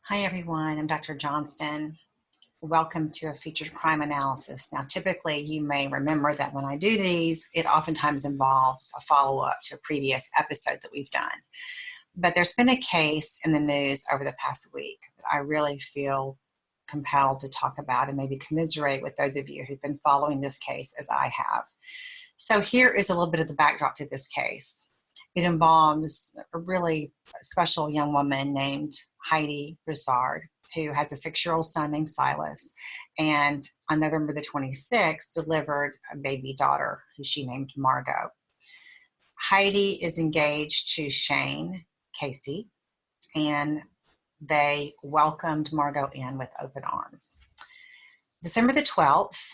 Hi everyone, I'm Dr. Johnston. Welcome to a featured crime analysis. Now, typically you may remember that when I do these, it oftentimes involves a follow-up to a previous episode that we've done. But there's been a case in the news over the past week that I really feel compelled to talk about and maybe commiserate with those of you who've been following this case as I have. So here is a little bit of the backdrop to this case. It involves a really special young woman named Heidi Broussard, who has a 6-year-old son named Silas, and on November the 26th delivered a baby daughter who she named Margot. Heidi is engaged to Shane Casey, and they welcomed Margot in with open arms. December the 12th,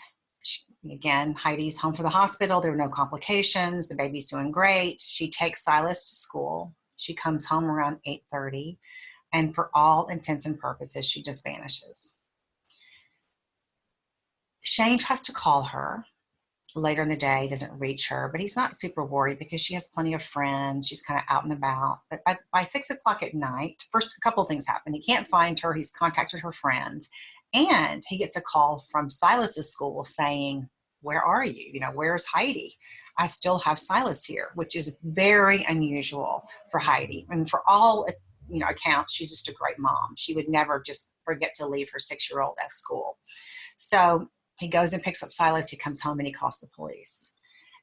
again, Heidi's home from the hospital. There were no complications. The baby's doing great. She takes Silas to school. She comes home around 8:30, and for all intents and purposes, she just vanishes. Shane tries to call her later in the day, doesn't reach her, but he's not super worried because she has plenty of friends. She's kind of out and about. But by 6 o'clock at night, first a couple of things happen. He can't find her. He's contacted her friends, and he gets a call from Silas's school saying, "Where are you? Where's Heidi? I still have Silas here," which is very unusual for Heidi. And for all accounts, she's just a great mom. She would never just forget to leave her 6-year-old at school. So he goes and picks up Silas. He comes home and he calls the police.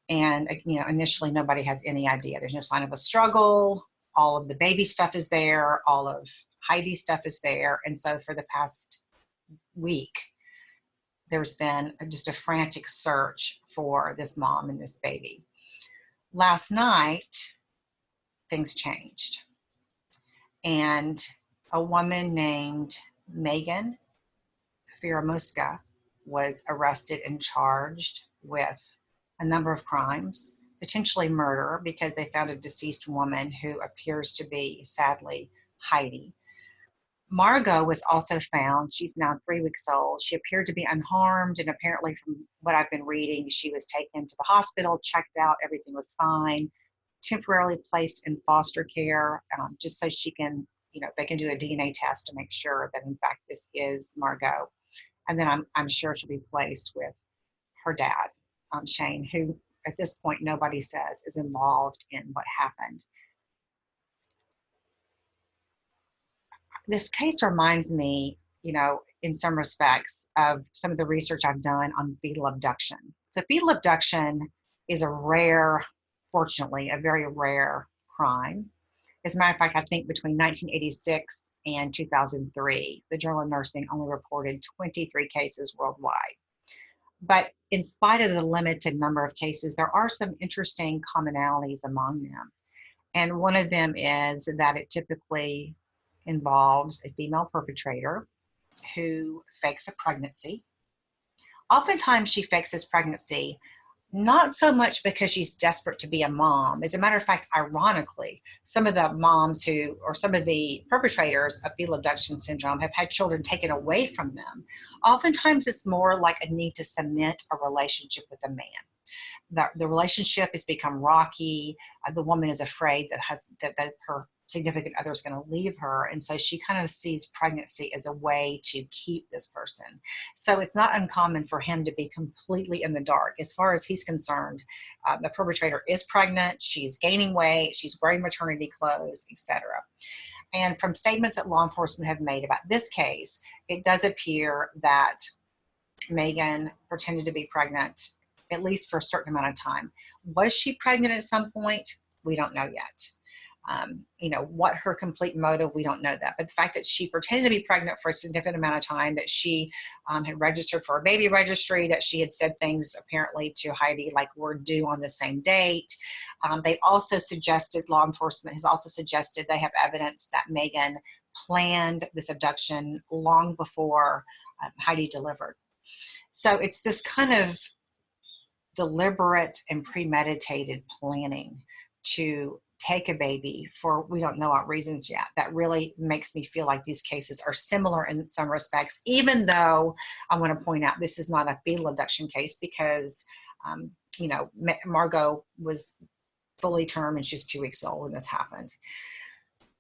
And initially nobody has any idea. There's no sign of a struggle. All of the baby stuff is there. All of Heidi's stuff is there. And so for the past week, there's been just a frantic search for this mom and this baby. Last night, things changed. And a woman named Magen Fieramusca was arrested and charged with a number of crimes, potentially murder, because they found a deceased woman who appears to be, sadly, Heidi. Margot was also found. She's now 3 weeks old. She appeared to be unharmed, and apparently from what I've been reading, she was taken to the hospital, checked out, everything was fine, temporarily placed in foster care, just so she can, they can do a DNA test to make sure that in fact this is Margot. And then I'm sure she'll be placed with her dad, Shane, who at this point nobody says is involved in what happened. This case reminds me, in some respects, of some of the research I've done on fetal abduction. So fetal abduction is fortunately, a very rare crime. As a matter of fact, I think between 1986 and 2003, the Journal of Nursing only reported 23 cases worldwide. But in spite of the limited number of cases, there are some interesting commonalities among them. And one of them is that it typically involves a female perpetrator who fakes a pregnancy. Oftentimes she fakes this pregnancy not so much because she's desperate to be a mom. As a matter of fact, ironically, some of the moms some of the perpetrators of fetal abduction syndrome have had children taken away from them. Oftentimes it's more like a need to cement a relationship with a man. The relationship has become rocky. The woman is afraid that her significant other is going to leave her. And so she kind of sees pregnancy as a way to keep this person. So it's not uncommon for him to be completely in the dark. As far as he's concerned, the perpetrator is pregnant, she's gaining weight, she's wearing maternity clothes, etc. And from statements that law enforcement have made about this case, it does appear that Magen pretended to be pregnant, at least for a certain amount of time. Was she pregnant at some point? We don't know yet. What her complete motive, we don't know that. But the fact that she pretended to be pregnant for a significant amount of time, that she had registered for a baby registry, that she had said things apparently to Heidi like, "We're due on the same date." They also suggested, law enforcement has also suggested they have evidence that Magen planned this abduction long before Heidi delivered. So it's this kind of deliberate and premeditated planning to take a baby for we don't know what reasons yet. That really makes me feel like these cases are similar in some respects, even though I want to point out this is not a fetal abduction case because, Margot was fully term and she's 2 weeks old when this happened.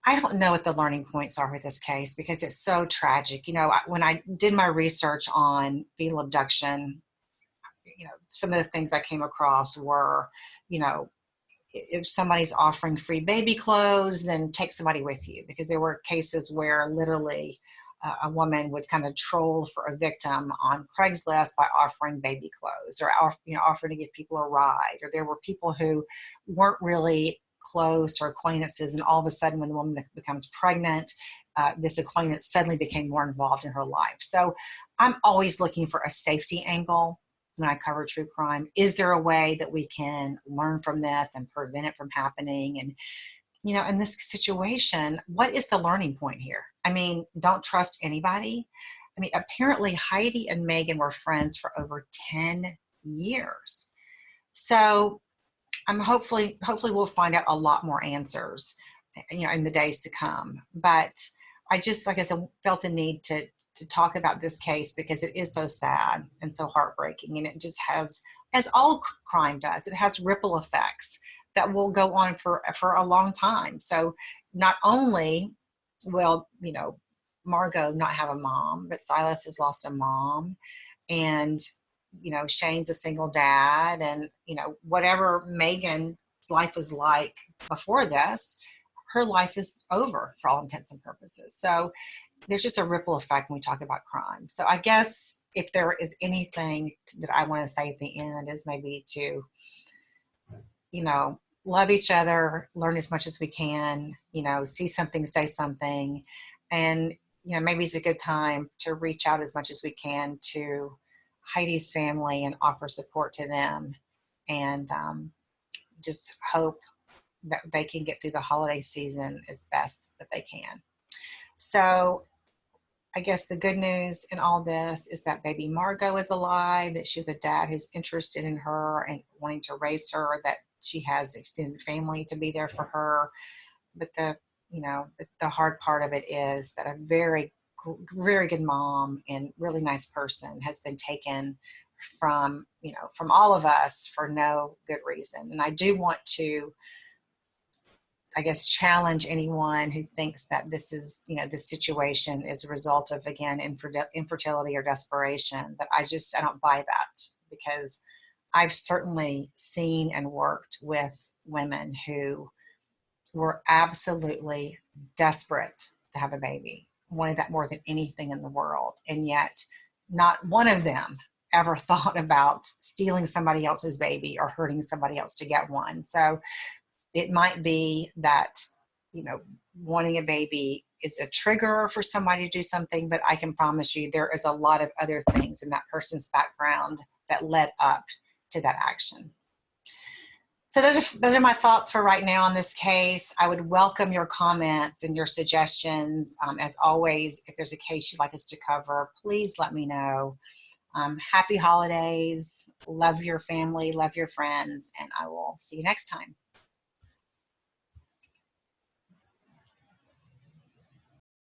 I don't know what the learning points are with this case because it's so tragic. When I did my research on fetal abduction, some of the things I came across were, you know, if somebody's offering free baby clothes, then take somebody with you, because there were cases where literally a woman would kind of troll for a victim on Craigslist by offering baby clothes, or offering to give people a ride. Or there were people who weren't really close or acquaintances, and all of a sudden when the woman becomes pregnant, this acquaintance suddenly became more involved in her life. So I'm always looking for a safety angle when I cover true crime. Is there a way that we can learn from this and prevent it from happening? And, in this situation, what is the learning point here? I mean, don't trust anybody. I mean, apparently Heidi and Magen were friends for over 10 years. So I'm hopefully we'll find out a lot more answers, in the days to come. But I just, like I said, felt a need to talk about this case because it is so sad and so heartbreaking, and it just has, as all crime does, it has ripple effects that will go on for a long time. So not only will Margot not have a mom, but Silas has lost a mom, and Shane's a single dad, and whatever Megan's life was like before this, her life is over for all intents and purposes. So there's just a ripple effect when we talk about crime. So I guess if there is anything that I want to say at the end is maybe to, love each other, learn as much as we can, see something, say something. And, maybe it's a good time to reach out as much as we can to Heidi's family and offer support to them, and just hope that they can get through the holiday season as best that they can. So I guess the good news in all this is that baby Margot is alive, that she has a dad who's interested in her and wanting to raise her, that she has extended family to be there for her. But the hard part of it is that a very, very good mom and really nice person has been taken from all of us for no good reason. And I do want to, I guess, challenge anyone who thinks that this is, this situation is a result of, again, infertility or desperation. But I don't buy that, because I've certainly seen and worked with women who were absolutely desperate to have a baby, wanted that more than anything in the world. And yet not one of them ever thought about stealing somebody else's baby or hurting somebody else to get one. So it might be that, wanting a baby is a trigger for somebody to do something, but I can promise you there is a lot of other things in that person's background that led up to that action. So those are my thoughts for right now on this case. I would welcome your comments and your suggestions. As always, if there's a case you'd like us to cover, please let me know. Happy holidays. Love your family, love your friends, and I will see you next time.